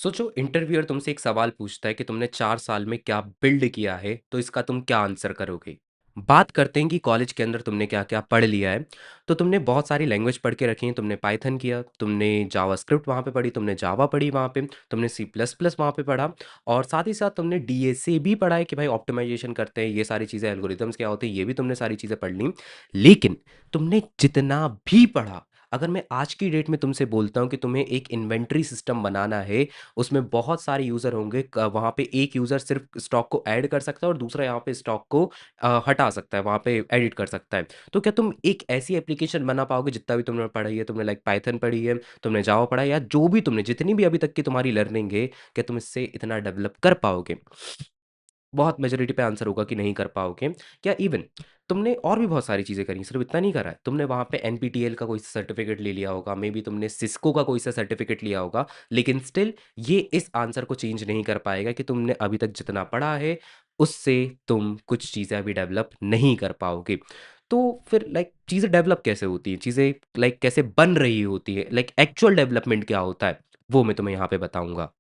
सोचो इंटरव्यूअर तुमसे एक सवाल पूछता है कि तुमने 4 साल में क्या बिल्ड किया है, तो इसका तुम क्या आंसर करोगे? बात करते हैं कि कॉलेज के अंदर तुमने क्या-क्या पढ़ लिया है। तो तुमने बहुत सारी लैंग्वेज पढ़ के रखी हैं, तुमने पाइथन किया, तुमने जावास्क्रिप्ट वहाँ पे पढ़ी, तुमने जावा पढ़ी वहाँ पे, तुमने सी प्लस प्लस वहाँ पे पढ़ा और साथ ही साथ तुमने डीएसए भी पढ़ा है कि भाई ऑप्टिमाइज़ेशन करते हैं, ये सारी चीज़ें एल्गोरिदम्स क्या होते हैं, ये भी तुमने सारी चीज़ें पढ़ ली। लेकिन तुमने जितना भी पढ़ा, अगर मैं आज की डेट में तुमसे बोलता हूँ कि तुम्हें एक इन्वेंटरी सिस्टम बनाना है, उसमें बहुत सारे यूज़र होंगे वहाँ पे एक यूज़र सिर्फ स्टॉक को ऐड कर सकता है और दूसरा यहाँ पे स्टॉक को हटा सकता है, वहाँ पे एडिट कर सकता है। तो क्या तुम एक ऐसी एप्लीकेशन बना पाओगे जितना भी तुमने पढ़ा है, तुमने लाइक पाइथन पढ़ी है, तुमने जावा पढ़ा है या जो भी तुमने जितनी भी अभी तक की तुम्हारी लर्निंग है, क्या तुम इससे इतना डेवलप कर पाओगे? बहुत मेजॉरिटी पे आंसर होगा कि नहीं कर पाओगे। क्या इवन तुमने और भी बहुत सारी चीज़ें करी, सिर्फ़ इतना नहीं करा है। तुमने वहाँ पे एनपीटीईएल का कोई सर्टिफ़िकेट ले लिया होगा, मेबी तुमने सिस्को का कोई सा सर्टिफ़िकेट लिया होगा, लेकिन स्टिल ये इस आंसर को चेंज नहीं कर पाएगा कि तुमने अभी तक जितना पढ़ा है, उससे तुम कुछ चीज़ें अभी डेवलप नहीं कर पाओगे। तो फिर लाइक चीज़ें डेवलप कैसे होती हैं? चीज़ें लाइक कैसे बन रही होती हैं? लाइक एक्चुअल डेवलपमेंट क्या होता है? वो मैं तुम्हें यहाँ पे बताऊँगा।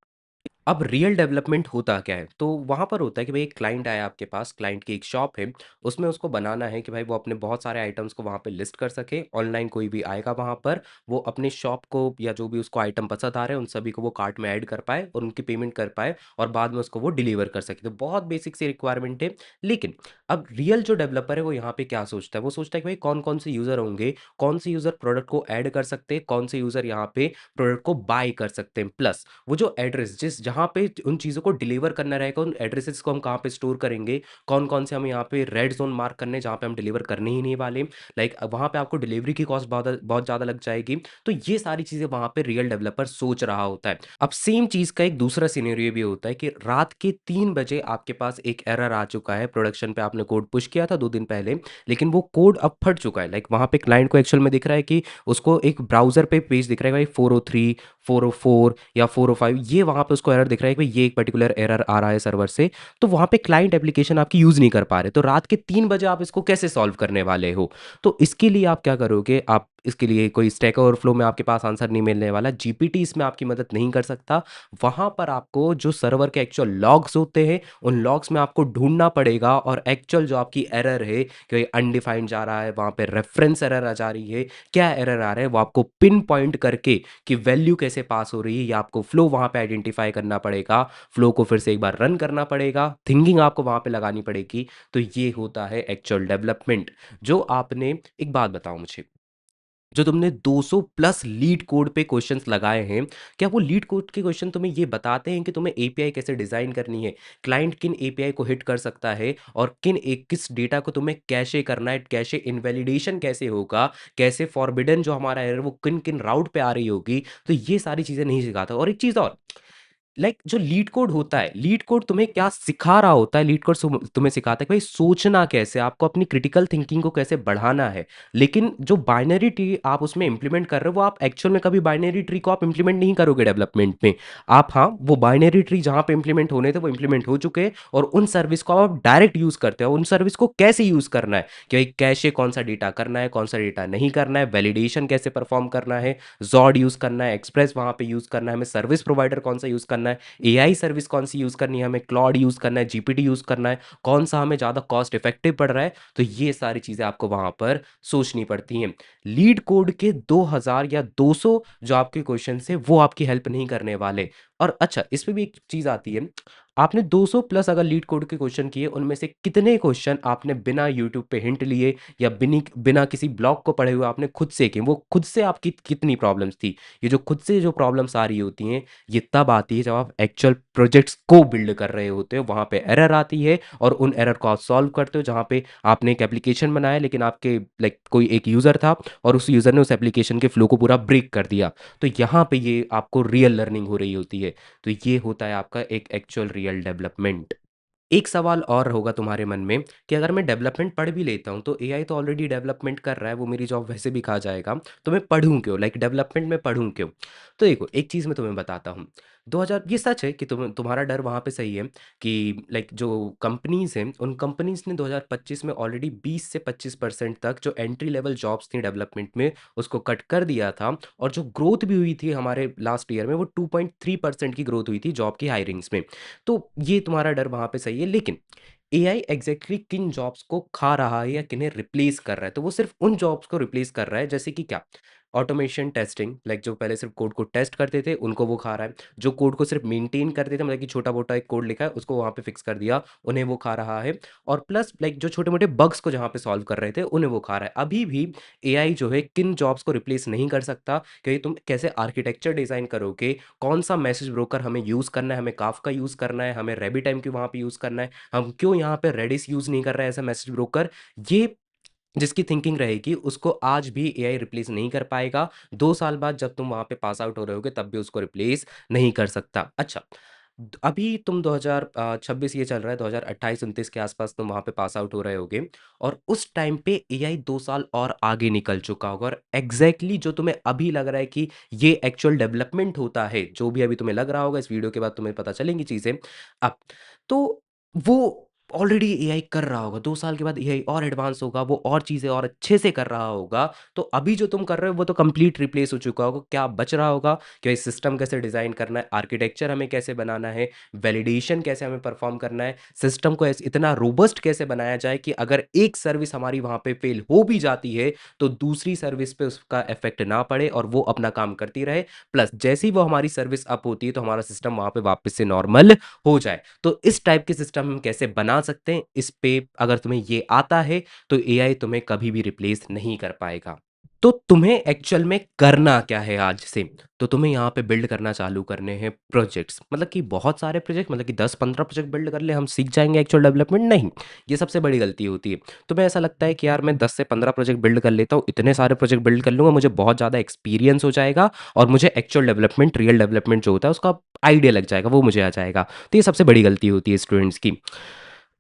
अब रियल डेवलपमेंट होता क्या है? तो वहाँ पर होता है कि भई एक क्लाइंट आया आपके पास, क्लाइंट की एक शॉप है, उसमें उसको बनाना है कि भाई वो अपने बहुत सारे आइटम्स को वहाँ पे लिस्ट कर सके। ऑनलाइन कोई भी आएगा वहाँ पर, वो अपने शॉप को या जो भी उसको आइटम पसंद आ रहे हैं, उन सभी को वो कार्ट में ऐड कर पाए और उनकी पेमेंट कर पाए और बाद में उसको वो डिलीवर कर सके। तो बहुत बेसिक सी रिक्वायरमेंट है। लेकिन अब रियल जो डेवलपर है, वो यहाँ पे क्या सोचता है? वो सोचता है कि भाई कौन-कौन से यूज़र होंगे, कौन से यूज़र प्रोडक्ट को ऐड कर सकते हैं, कौन से यूज़र यहाँ पे प्रोडक्ट को बाय कर सकते हैं। प्लस वो जो एड्रेस जिस जहाँ पे उन चीज़ों को डिलीवर करना रहेगा, उन एड्रेसेस को हम कहाँ पे स्टोर करेंगे, कौन-कौन से हमें यहाँ पे रेड ज़ोन मार्क करने हैं, जहाँ पे हम डिलीवर करने ही नहीं वाले। लाइक वहाँ पे आपको डिलीवरी की कॉस्ट बहुत ज़्यादा लग जाएगी। तो ये सारी चीज़ें वहाँ पे रियल डेवलपर सोच रहा होता है। अब सेम चीज़ का एक दूसरा सिनेरियो भी होता है कि रात के 3 बजे आपके पास एक एरर आ चुका है, प्रोडक्शन पे आपने कोड पुश किया था 2 दिन पहले, लेकिन वो कोड अब फट चुका है। लाइक वहाँ पे क्लाइंट को एक्चुअल में दिख रहा है कि उसको एक ब्राउज़र पे पेज दिख रहा है भाई 403 404 या 405 ये वहाँ पे उसको एरर दिख रहा है कि भाई ये एक पर्टिकुलर एरर आ रहा है सर्वर से, तो वहाँ पे क्लाइंट एप्लीकेशन आपकी यूज़ नहीं कर पा रहे। तो रात के 3 बजे आप इसको कैसे सॉल्व करने वाले हो? तो इसके लिए आप क्या करोगे? आप इसके लिए कोई स्टैक ओवरफ्लो में आपके पास आंसर नहीं मिलने वाला, जीपीटी इसमें आपकी मदद नहीं कर सकता। वहाँ पर आपको जो सर्वर के एक्चुअल लॉग्स होते हैं, उन लॉग्स में आपको ढूँढना पड़ेगा और एक्चुअल जो आपकी एरर है कि अनडिफाइंड जा रहा है, वहाँ पे रेफ़रेंस एरर आ जा रही है, क्या एरर आ रहा है, वो आपको पिन पॉइंट करके कि वैल्यू कैसे पास हो रही है, या आपको फ्लो वहाँ पे आइडेंटिफाई करना पड़ेगा, फ्लो को फिर से एक बार रन करना पड़ेगा, थिंकिंग आपको वहाँ पे लगानी पड़ेगी। तो ये होता है एक्चुअल डेवलपमेंट। जो आपने एक बात बताओ मुझे, जो तुमने 200 प्लस लीड कोड पे क्वेश्चंस लगाए हैं, क्या वो लीड कोड के क्वेश्चन तुम्हें ये बताते हैं कि तुम्हें एपीआई कैसे डिज़ाइन करनी है, क्लाइंट किन एपीआई को हिट कर सकता है और किस डेटा को तुम्हें कैशे करना है, कैशे इनवैलिडेशन कैसे होगा, कैसे फॉरबिडन जो हमारा एरर वो किन-किन राउट पे आ रही होगी, तो ये सारी चीज़ें नहीं सिखाता। और एक चीज़ और, लाइक जो लीड कोड होता है, लीड कोड तुम्हें क्या सिखा रहा होता है, लीड कोड तुम्हें सिखाता है कि भाई सोचना कैसे, आपको अपनी क्रिटिकल थिंकिंग को कैसे बढ़ाना है। लेकिन जो बाइनरी ट्री आप उसमें इंप्लीमेंट कर रहे हो, वो आप एक्चुअल में कभी बाइनरी ट्री को आप इंप्लीमेंट नहीं करोगे डेवलपमेंट में। आप हाँ, वो बाइनरी ट्री जहाँ पे इंप्लीमेंट होने थे वो इंप्लीमेंट हो चुके हैं और उन सर्विस को आप डायरेक्ट यूज़ करते हो। उन सर्विस को कैसे यूज़ करना है कि भाई कैशे कौन सा डेटा करना है, कौन सा डेटा नहीं करना है, वैलिडेशन कैसे परफॉर्म करना है, जॉड यूज़ करना है, एक्सप्रेस वहाँ पे यूज़ करना है, हमें सर्विस प्रोवाइडर कौन सा यूज़ करना है, एआई सर्विस कौन सी यूज़ करनी है, हमें क्लॉड यूज़ करना है, जीपीटी यूज़ करना है, कौन सा हमें ज़्यादा कॉस्ट इफेक्टिव पड़ रहा है। तो ये सारी चीज़ें आपको वहाँ पर सोचनी पड़ती हैं। लीड कोड के 2000 या 200 जो आपके क्वेश्चंस हैं वो आपकी हेल्प नहीं करने वाले। और अच्छा, इसमें भी एक चीज़ आती है, आपने 200 प्लस अगर लीड कोड के क्वेश्चन किए, उनमें से कितने क्वेश्चन आपने बिना यूट्यूब पे हिंट लिए या बिना किसी ब्लॉग को पढ़े हुए आपने खुद से किए? वो खुद से आपकी कितनी प्रॉब्लम्स थी? ये जो खुद से जो प्रॉब्लम्स आ रही होती हैं, ये तब आती है जब आप एक्चुअल प्रोजेक्ट्स को बिल्ड कर रहे होते हो, वहाँ पे एरर आती है और उन एरर को आप सॉल्व करते हो। जहाँ पे आपने एक एप्लीकेशन बनाया, लेकिन आपके लाइक कोई एक यूज़र था और उस यूज़र ने उस एप्लीकेशन के फ्लो को पूरा ब्रेक कर दिया। तो यहाँ पे ये आपको रियल लर्निंग हो रही होती है। तो ये होता है आपका एक एक्चुअल रियल डेवलपमेंट। एक सवाल और होगा तुम्हारे मन में कि अगर मैं डेवलपमेंट पढ़ भी लेता हूँ, तो एआई तो ऑलरेडी डेवलपमेंट कर रहा है, वो मेरी जॉब वैसे भी खा जाएगा, तो मैं पढ़ूँ क्यों? लाइक डेवलपमेंट में पढ़ूँ क्यों? तो देखो, एक चीज़ मैं तुम्हें बताता हूँ। 2000 ये सच है कि तुम्हारा डर वहाँ पे सही है कि लाइक जो कंपनीज़ हैं, उन कंपनीज़ ने 2025 में ऑलरेडी 20 से 25% तक जो एंट्री लेवल जॉब्स थी डेवलपमेंट में, उसको कट कर दिया था और जो ग्रोथ भी हुई थी हमारे लास्ट ईयर में, वो 2.3% की ग्रोथ हुई थी जॉब की हायरिंग्स में। तो ये तुम्हारा डर वहाँ पे सही है, लेकिन एआई एग्ज़ैक्टली किन जॉब्स को खा रहा है या किन्हें रिप्लेस कर रहा है? तो वो सिर्फ़ उन जॉब्स को रिप्लेस कर रहा है, जैसे कि क्या? ऑटोमेशन टेस्टिंग, लाइक जो पहले सिर्फ़ कोड को टेस्ट करते थे, उनको वो खा रहा है। जो कोड को सिर्फ़ मेंटेन करते थे, मतलब कि छोटा-मोटा एक कोड लिखा है, उसको वहाँ पे फिक्स कर दिया, उन्हें वो खा रहा है। और प्लस लाइक जो छोटे-मोटे बग्स को जहाँ पे सॉल्व कर रहे थे, उन्हें वो खा रहा है। अभी भी एआई जो है किन जॉब्स को रिप्लेस नहीं कर सकता, क्योंकि तुम कैसे आर्किटेक्चर डिज़ाइन करोगे, कौन-सा मैसेज ब्रोकर हमें यूज़ करना है, हमें काफ़का यूज़ करना है, हमें रैबिटाइम क्यों वहाँ पे यूज़ करना है, हम क्यों यहाँ पे रेडिस यूज़ नहीं कर रहे हैं एज़ अ मैसेज ब्रोकर, ये जिसकी थिंकिंग रहेगी उसको आज भी एआई रिप्लेस नहीं कर पाएगा। 2 साल बाद जब तुम वहाँ पे पास आउट हो रहे होगे तब भी उसको रिप्लेस नहीं कर सकता। अच्छा, अभी तुम 26 ये चल रहा है, 2028-29 के आसपास तुम वहाँ पे पास आउट हो रहे होगे और उस टाइम पे एआई 2 साल और आगे निकल चुका होगा और एग्ज़ैक्टली जो तुम्हें अभी लग रहा है कि ये एक्चुअल डेवलपमेंट होता है, जो भी अभी तुम्हें लग रहा होगा, इस वीडियो के बाद तुम्हें पता चलेंगी चीज़ें। अब तो वो ऑलरेडी एआई कर रहा होगा, 2 साल के बाद एआई और एडवांस होगा, वो और चीज़ें और अच्छे से कर रहा होगा, तो अभी जो तुम कर रहे हो वो तो कंप्लीट रिप्लेस हो चुका होगा। क्या बच रहा होगा कि भाई सिस्टम कैसे डिज़ाइन करना है, आर्किटेक्चर हमें कैसे बनाना है, वैलिडेशन कैसे हमें परफ़ॉर्म करना है, सिस्टम को इतना रोबस्ट कैसे बनाया जाए कि अगर एक सर्विस हमारी वहाँ पे फ़ेल हो भी जाती है, तो दूसरी सर्विस पे उसका इफ़ेक्ट ना पड़े और वो अपना काम करती रहे। प्लस जैसे ही वो हमारी सर्विस अप होती है, तो हमारा सिस्टम वहाँ पे वापस से नॉर्मल हो जाए। तो इस टाइप के सिस्टम हम कैसे बना सकते हैं, इस पे अगर तुम्हें ये आता है, तो एआई तुम्हें कभी भी रिप्लेस नहीं कर पाएगा। तो तुम्हें एक्चुअल में करना क्या है आज से? तो तुम्हें यहाँ पे बिल्ड करना चालू करने हैं प्रोजेक्ट्स, मतलब कि बहुत सारे प्रोजेक्ट, मतलब कि 10-15 प्रोजेक्ट बिल्ड कर ले, हम सीख जाएँगे एक्चुअल डेवलपमेंट, नहीं। ये सबसे बड़ी गलती होती है। तुम्हें ऐसा लगता है कि यार मैं 10 से 15 प्रोजेक्ट बिल्ड कर लेता हूँ, इतने सारे प्रोजेक्ट बिल्ड कर लूँगा, मुझे बहुत ज़्यादा एक्सपीरियंस हो जाएगा और मुझे एक्चुअल डेवलपमेंट, रियल डेवलपमेंट जो होता है उसका आइडिया लग जाएगा, वो मुझे आ जाएगा। तो ये सबसे बड़ी गलती होती है स्टूडेंट्स की।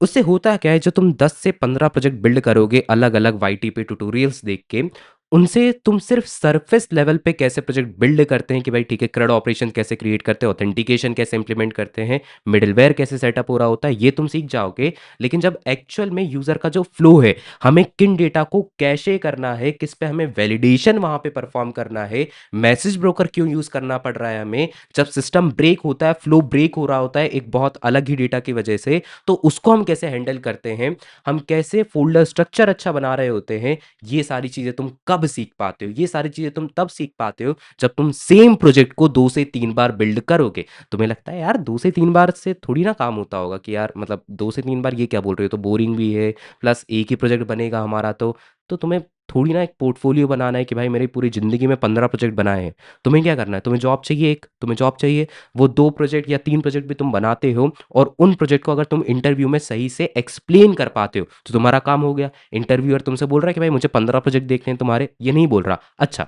उससे होता क्या है, जो तुम 10 से 15 प्रोजेक्ट बिल्ड करोगे अलग-अलग वाईटी पे ट्यूटोरियल्स देख के, उनसे तुम सिर्फ सरफेस लेवल पे कैसे प्रोजेक्ट बिल्ड करते हैं कि भाई ठीक है, CRUD ऑपरेशन कैसे क्रिएट करते हैं, ऑथेंटिकेशन कैसे इंप्लीमेंट करते हैं, मिडलवेयर कैसे सेटअप हो रहा होता है, ये तुम सीख जाओगे। लेकिन जब एक्चुअल में यूज़र का जो फ्लो है, हमें किन डेटा को कैशे करना है, किस पे हमें वैलिडेशन वहाँ पे परफॉर्म करना है, मैसेज ब्रोकर क्यों यूज़ करना पड़ रहा है हमें, जब सिस्टम ब्रेक होता है, फ्लो ब्रेक हो रहा होता है एक बहुत अलग ही डेटा की वजह से, तो उसको हम कैसे हैंडल करते हैं, हम कैसे फ़ोल्डर स्ट्रक्चर अच्छा बना रहे होते हैं, ये सारी चीज़ें तुम कब सीख पाते हो? ये सारी चीज़ें तुम तब सीख पाते हो जब तुम सेम प्रोजेक्ट को 2 से 3 बार बिल्ड करोगे। तुम्हें लगता है यार 2 से 3 बार से थोड़ी ना काम होता होगा कि यार मतलब 2 से 3 बार ये क्या बोल रहे हो? तो बोरिंग भी है, प्लस एक ही प्रोजेक्ट बनेगा हमारा तो तुम्हें थोड़ी ना एक पोर्टफोलियो बनाना है कि भाई मेरी पूरी ज़िंदगी में 15 प्रोजेक्ट बनाए हैं। तुम्हें क्या करना है? तुम्हें जॉब चाहिए एक, तुम्हें जॉब चाहिए, वो 2 प्रोजेक्ट या 3 प्रोजेक्ट भी तुम बनाते हो और उन प्रोजेक्ट को अगर तुम इंटरव्यू में सही से एक्सप्लेन कर पाते हो, तो तुम्हारा काम हो गया। इंटरव्यूअर तुमसे बोल रहा है कि भाई मुझे 15 प्रोजेक्ट देखने हैं तुम्हारे, ये नहीं बोल रहा। अच्छा,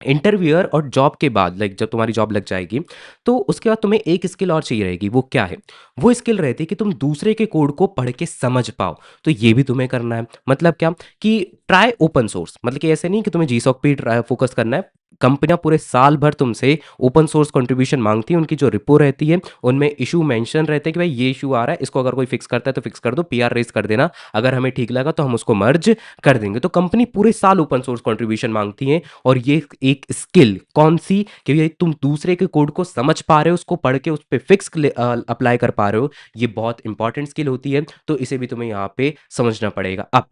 इंटरव्यूअर और जॉब के बाद लाइक जब तुम्हारी जॉब लग जाएगी, तो उसके बाद तुम्हें एक स्किल और चाहिए रहेगी, वो क्या है? वो स्किल रहती है कि तुम दूसरे के कोड को पढ़ के समझ पाओ। तो ये भी तुम्हें करना है। मतलब क्या? कि ट्राई ओपन सोर्स, मतलब कि ऐसे नहीं कि तुम्हें जीसॉक पे ही ट्राई फोकस करना है। कंपनियां पूरे साल भर तुमसे ओपन सोर्स कंट्रीब्यूशन मांगती हैं, उनकी जो रिपो रहती है उनमें इशू मेंशन रहते हैं कि भाई ये इशू आ रहा है, इसको अगर कोई फिक्स करता है तो फिक्स कर दो, पीआर रेज कर देना, अगर हमें ठीक लगा तो हम उसको मर्ज कर देंगे। तो कंपनी पूरे साल ओपन सोर्स कंट्रीब्यूशन मांगती है और ये एक स्किल कौन सी कि ये तुम दूसरे के कोड को समझ पा रहे हो, उसको पढ़ के उस पे फिक्स अप्लाई कर पा रहे हो, ये बहुत इंपॉर्टेंट स्किल होती है। तो इसे भी तुम्हें यहाँ पे समझना पड़ेगा। अब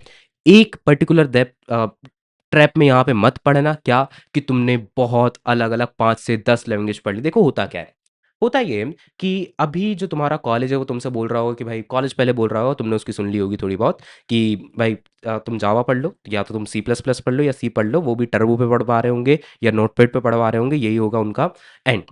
एक पर्टिकुलर ट्रैप में यहाँ पे मत पड़ना, क्या कि तुमने बहुत अलग अलग 5 से 10 लैंग्वेज पढ़ ली। देखो होता क्या है, होता ये है कि अभी जो तुम्हारा कॉलेज है वो तुमसे बोल रहा होगा कि भाई, कॉलेज पहले बोल रहा होगा, तुमने उसकी सुन ली होगी थोड़ी बहुत कि भाई तुम जावा पढ़ लो, या तो तुम सी प्लस प्लस पढ़ लो या सी पढ़ लो, वो भी टर्बो पे पढ़वा रहे होंगे या नोटपैड पे पढ़वा रहे होंगे, यही होगा उनका एंड।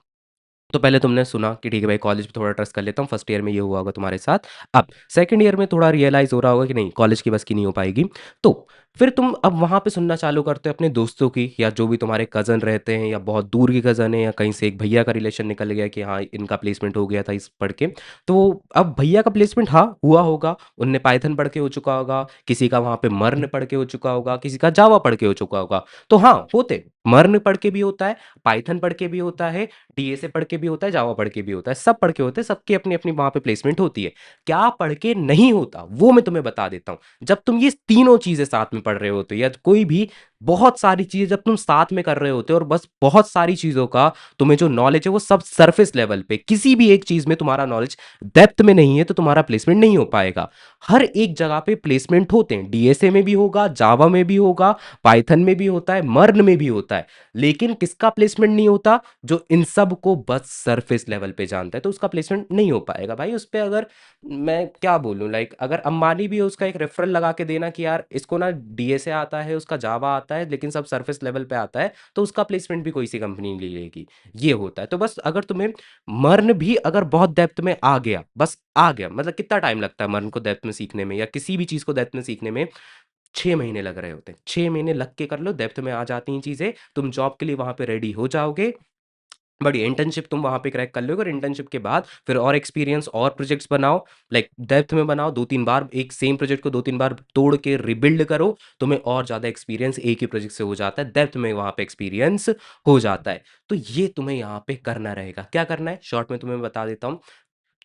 तो पहले तुमने सुना कि ठीक है भाई, कॉलेज पे थोड़ा ट्रस्ट कर लेता हूँ, फर्स्ट ईयर में ये हुआ होगा तुम्हारे साथ। अब सेकंड ईयर में थोड़ा रियलाइज़ हो रहा होगा कि नहीं, कॉलेज की बस की नहीं हो पाएगी। तो फिर तुम अब वहाँ पे सुनना चालू करते हो अपने दोस्तों की, या जो भी तुम्हारे कज़न रहते हैं या बहुत दूर के कज़न हैं, या कहीं से एक भैया का रिलेशन निकल गया कि हाँ इनका प्लेसमेंट हो गया था इस पढ़ के। तो अब भैया का प्लेसमेंट हाँ हुआ होगा, उनने पाइथन पढ़ के हो चुका होगा, किसी का वहाँ पे मर्न पढ़ के हो चुका होगा, किसी का जावा पढ़ के हो चुका होगा। तो हाँ होते, मर्न पढ़ के भी होता है, पाइथन पढ़ के भी होता है, डीएसए पढ़ के भी होता है, जावा पढ़ के भी होता है, सब पढ़ के होते हैं, सबकी अपनी अपनी वहाँ पे प्लेसमेंट होती है। क्या पढ़ के नहीं होता वो मैं तुम्हें बता देता हूँ। जब तुम ये तीनों चीजें साथ में पढ़ रहे होते हो, या कोई भी बहुत सारी चीजें जब तुम साथ में कर रहे होते हो, और बस बहुत सारी चीजों का तुम्हें जो नॉलेज है वो सब सरफेस लेवल पे, किसी भी एक चीज में तुम्हारा नॉलेज डेप्थ में नहीं है, तो तुम्हारा प्लेसमेंट नहीं हो पाएगा। हर एक जगह पे प्लेसमेंट होते हैं, डीएसए में भी होगा, जावा में भी होगा, पाइथन में भी होता है, मर्न में भी होता है। लेकिन किसका प्लेसमेंट नहीं होता? जो इन सब को बस सरफेस लेवल पे जानता है, तो उसका प्लेसमेंट नहीं हो पाएगा भाई। उस पे अगर मैं क्या बोलूँ, लाइक अगर अंबानी भी है, उसका एक रेफरल लगा के देना कि यार इसको ना डीएसए आता है, उसका जावा आता है, लेकिन सब सरफेस लेवल पे आता है, तो उसका प्लेसमेंट भी कोई सी कंपनी नहीं लेगी। ये होता है। तो बस अगर तुम्हें मर्न भी अगर बहुत डेप्थ में आ गया, बस आ गया, मतलब कितना टाइम लगता है मर्न को डेप्थ में सीखने में, या किसी भी चीज़ को डेप्थ में सीखने में? 6 महीने लग रहे होते हैं। 6 महीने लग के कर लो, डेप्थ में आ जाती हैं चीज़ें, तुम जॉब के लिए वहां पे रेडी हो जाओगे। बढ़िया इंटर्नशिप तुम वहां पे क्रैक कर लोगे, और इंटर्नशिप के बाद फिर और एक्सपीरियंस और प्रोजेक्ट्स बनाओ, लाइक डेप्थ में बनाओ, 2-3 बार एक सेम प्रोजेक्ट को 2-3 बार तोड़ के रिबिल्ड करो, तुम्हें और ज्यादा एक्सपीरियंस एक ही प्रोजेक्ट से हो जाता है, डेप्थ में वहां पे एक्सपीरियंस हो जाता है। तो ये तुम्हें यहाँ पे करना रहेगा। क्या करना है शॉर्ट में तुम्हें बता देता हूँ।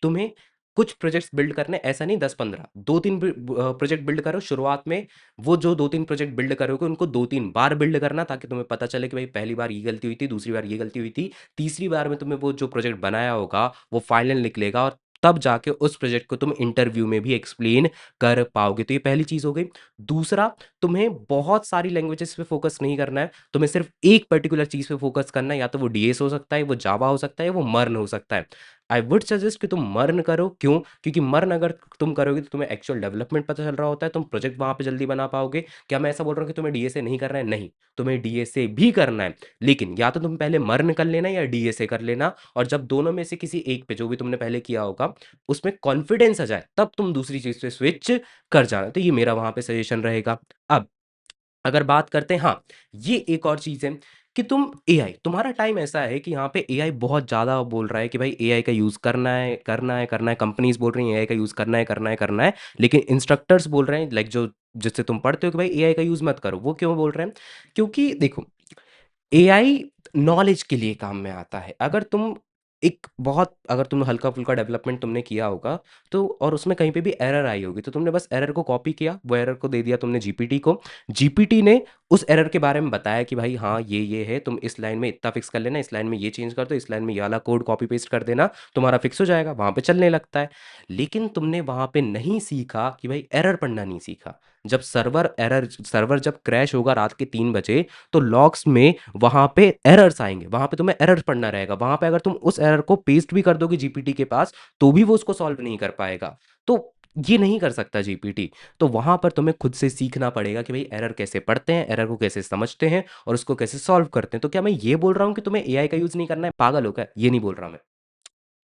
तुम्हें कुछ प्रोजेक्ट्स बिल्ड करने, ऐसा नहीं 10-15, 2-3 प्रोजेक्ट बिल्ड करो शुरुआत में। वो जो 2-3 प्रोजेक्ट बिल्ड करोगे उनको 2-3 बार बिल्ड करना, ताकि तुम्हें पता चले कि भाई पहली बार ये गलती हुई थी, दूसरी बार ये गलती हुई थी, तीसरी बार में तुम्हें वो जो प्रोजेक्ट बनाया होगा वो फाइनल निकलेगा, और तब जाके उस प्रोजेक्ट को तुम इंटरव्यू में भी एक्सप्लेन कर पाओगे। तो ये पहली चीज हो गई। दूसरा, तुम्हें बहुत सारी लैंग्वेजेस पे फोकस नहीं करना है, तुम्हें सिर्फ एक पर्टिकुलर चीज पे फोकस करना है। या तो वो डीएस हो सकता है, वो जावा हो सकता है, वो मर्न हो सकता है। आई वुड सजेस्ट कि तुम मर्न करो। क्यों? क्योंकि मर्न अगर तुम करोगे तो तुम्हें एक्चुअल डेवलपमेंट पता चल रहा होता है, तुम प्रोजेक्ट वहां पे जल्दी बना पाओगे। क्या मैं ऐसा बोल रहा हूँ कि तुम्हें डीएसए नहीं करना है? नहीं, तुम्हें डीएसए भी करना है, लेकिन या तो तुम पहले मर्न कर लेना या डीएसए कर लेना, और जब दोनों में से किसी एक पे, जो भी तुमने पहले किया होगा, उसमें कॉन्फिडेंस आ जाए, तब तुम दूसरी चीज पे स्विच कर जाना। तो ये मेरा वहां पे सजेशन रहेगा। अब अगर बात करते हैं, हाँ, ये एक और चीज़ है कि तुम एआई, तुम्हारा टाइम ऐसा है कि यहाँ पे एआई बहुत ज़्यादा बोल रहा है कि भाई एआई का यूज़ करना है, करना है, करना है। कंपनीज बोल रही हैं एआई का यूज़ करना है, करना है, करना है। लेकिन इंस्ट्रक्टर्स बोल रहे हैं, लाइक जो जिससे तुम पढ़ते हो, कि भाई एआई का यूज़ मत करो। वो क्यों बोल रहे हैं? क्योंकि देखो, एआई नॉलेज के लिए काम में आता है। अगर तुम एक बहुत, अगर तुम हल्का-फुल्का डेवलपमेंट तुमने किया होगा, तो और उसमें कहीं पे भी एरर आई होगी, तो तुमने बस एरर को कॉपी किया, वो एरर को दे दिया तुमने जीपीटी को। जीपीटी ने उस एरर के बारे में बताया कि भाई हाँ, ये है, तुम इस लाइन में इतना फिक्स कर लेना, इस लाइन में ये चेंज कर दो, इस लाइन में ये वाला कोड कॉपी पेस्ट कर देना, तुम्हारा फिक्स हो जाएगा, वहाँ पे चलने लगता है। लेकिन तुमने वहाँ पे नहीं सीखा कि भाई एरर पढ़ना नहीं सीखा। जब सर्वर जब क्रैश होगा रात के 3 बजे, तो लॉग्स में वहां पे एरर्स आएंगे, वहां पे तुम्हें एरर पढ़ना रहेगा। वहां पे अगर तुम उस एरर को पेस्ट भी कर दोगे जीपीटी के पास, तो भी वो उसको सॉल्व नहीं कर पाएगा। तो ये नहीं कर सकता जीपीटी। तो वहां पर तुम्हें खुद से सीखना पड़ेगा कि भाई एरर कैसे पढ़ते हैं, एरर को कैसे समझते हैं, और उसको कैसे सॉल्व करते हैं। तो क्या मैं ये बोल रहा हूँ कि तुम्हें एआई का यूज नहीं करना है? पागल हो क्या? ये नहीं बोल रहा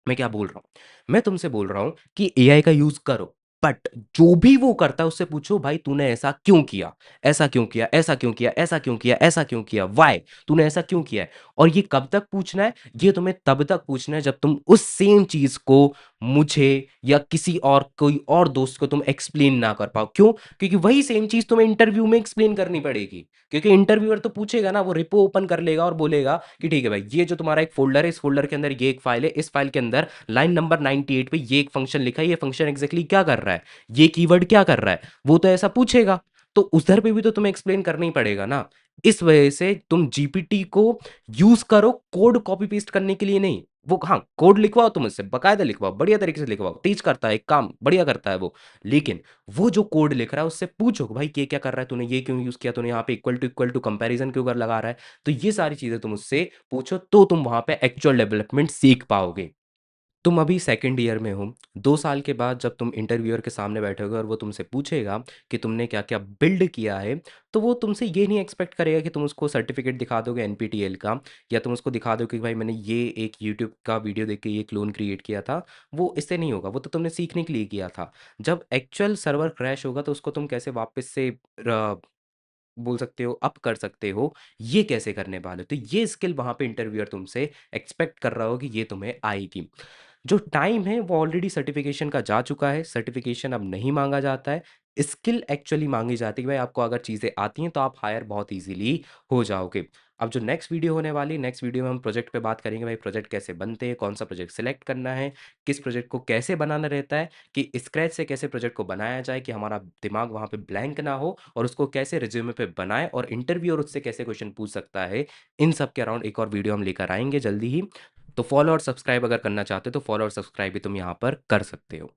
मैं क्या बोल रहा हूँ? मैं तुमसे बोल रहा हूँ कि एआई का यूज करो, बट जो भी वो करता है उससे पूछो भाई तूने ऐसा क्यों किया, ऐसा क्यों किया, ऐसा क्यों किया, ऐसा क्यों किया, ऐसा क्यों किया, वाई, तूने ऐसा क्यों किया है। और ये कब तक पूछना है? ये तुम्हें तब तक पूछना है जब तुम उस सेम चीज को मुझे या किसी और कोई और दोस्त को तुम एक्सप्लेन ना कर पाओ। क्यों? क्योंकि वही सेम चीज तुम्हें इंटरव्यू में एक्सप्लेन करनी पड़ेगी। क्योंकि इंटरव्यूअर तो पूछेगा ना, वो रिपो ओपन कर लेगा और बोलेगा कि ठीक है भाई, ये जो तुम्हारा एक फोल्डर है, इस फोल्डर के अंदर ये एक फाइल है, इस फाइल के अंदर लाइन नंबर 98 पे ये एक फंक्शन लिखा है, ये फंक्शन एग्जैक्टली क्या कर रहा है, ये कीवर्ड क्या कर रहा है, वो तो ऐसा पूछेगा। तो उधर पे भी तो तुम्हें एक्सप्लेन करना ही पड़ेगा ना। इस वजह से तुम जीपीटी को यूज करो कोड कॉपी पेस्ट करने के लिए नहीं। वो हाँ, कोड लिखवाओ, तुम उससे बकायदा लिखवाओ, बढ़िया तरीके से लिखवाओ, टीच करता है, एक काम बढ़िया करता है वो। लेकिन वो जो कोड लिख रहा है उससे पूछो कि भाई ये क्या कर रहा है, तूने ये क्यों यूज किया, तूने यहाँ पे इक्वल टू कंपैरिजन क्यों कर लगा रहा है। तो ये सारी चीजें तुम उससे पूछो, तो तुम वहां पे एक्चुअल डेवलपमेंट सीख पाओगे। तुम अभी सेकंड ईयर में हो, 2 साल के बाद जब तुम इंटरव्यूअर के सामने बैठोगे और वो तुमसे पूछेगा कि तुमने क्या क्या बिल्ड किया है, तो वो तुमसे ये नहीं एक्सपेक्ट करेगा कि तुम उसको सर्टिफिकेट दिखा दोगे एनपीटीएल का, या तुम उसको दिखा दो कि भाई मैंने ये एक यूट्यूब का वीडियो देख के ये क्लोन क्रिएट किया था। वो इससे नहीं होगा, वो तो तुमने सीखने के लिए किया था। जब एक्चुअल सर्वर क्रैश होगा तो उसको तुम कैसे वापस से बोल सकते हो, अप कर सकते हो, ये कैसे करने वाले हो? तो ये स्किल वहाँ पे इंटरव्यूअर तुमसे एक्सपेक्ट कर रहा हो कि ये तुम्हें आएगी। जो टाइम है वो ऑलरेडी सर्टिफ़िकेशन का जा चुका है, सर्टिफ़िकेशन अब नहीं माँगा जाता है, स्किल एक्चुअली माँगी जाती है कि भाई आपको अगर चीज़ें आती हैं तो आप हायर बहुत ईज़िली हो जाओगे। अब जो नेक्स्ट वीडियो होने वाली है, नेक्स्ट वीडियो में हम प्रोजेक्ट पे बात करेंगे भाई प्रोजेक्ट कैसे बनते हैं, कौन-सा प्रोजेक्ट सिलेक्ट करना है, किस प्रोजेक्ट को कैसे बनाना रहता है, कि स्क्रैच से कैसे प्रोजेक्ट को बनाया जाए कि हमारा दिमाग वहाँ पे ब्लैंक ना हो और उसको कैसे रिज़्यूमे पे बनाएँ और इंटरव्यूअर उससे कैसे क्वेश्चन पूछ सकता है। इन सब के अराउंड एक और वीडियो हम लेकर आएँगे जल्दी ही। तो फॉलो और सब्सक्राइब अगर करना चाहते हो तो फॉलो और सब्सक्राइब भी तुम यहाँ पर कर सकते हो।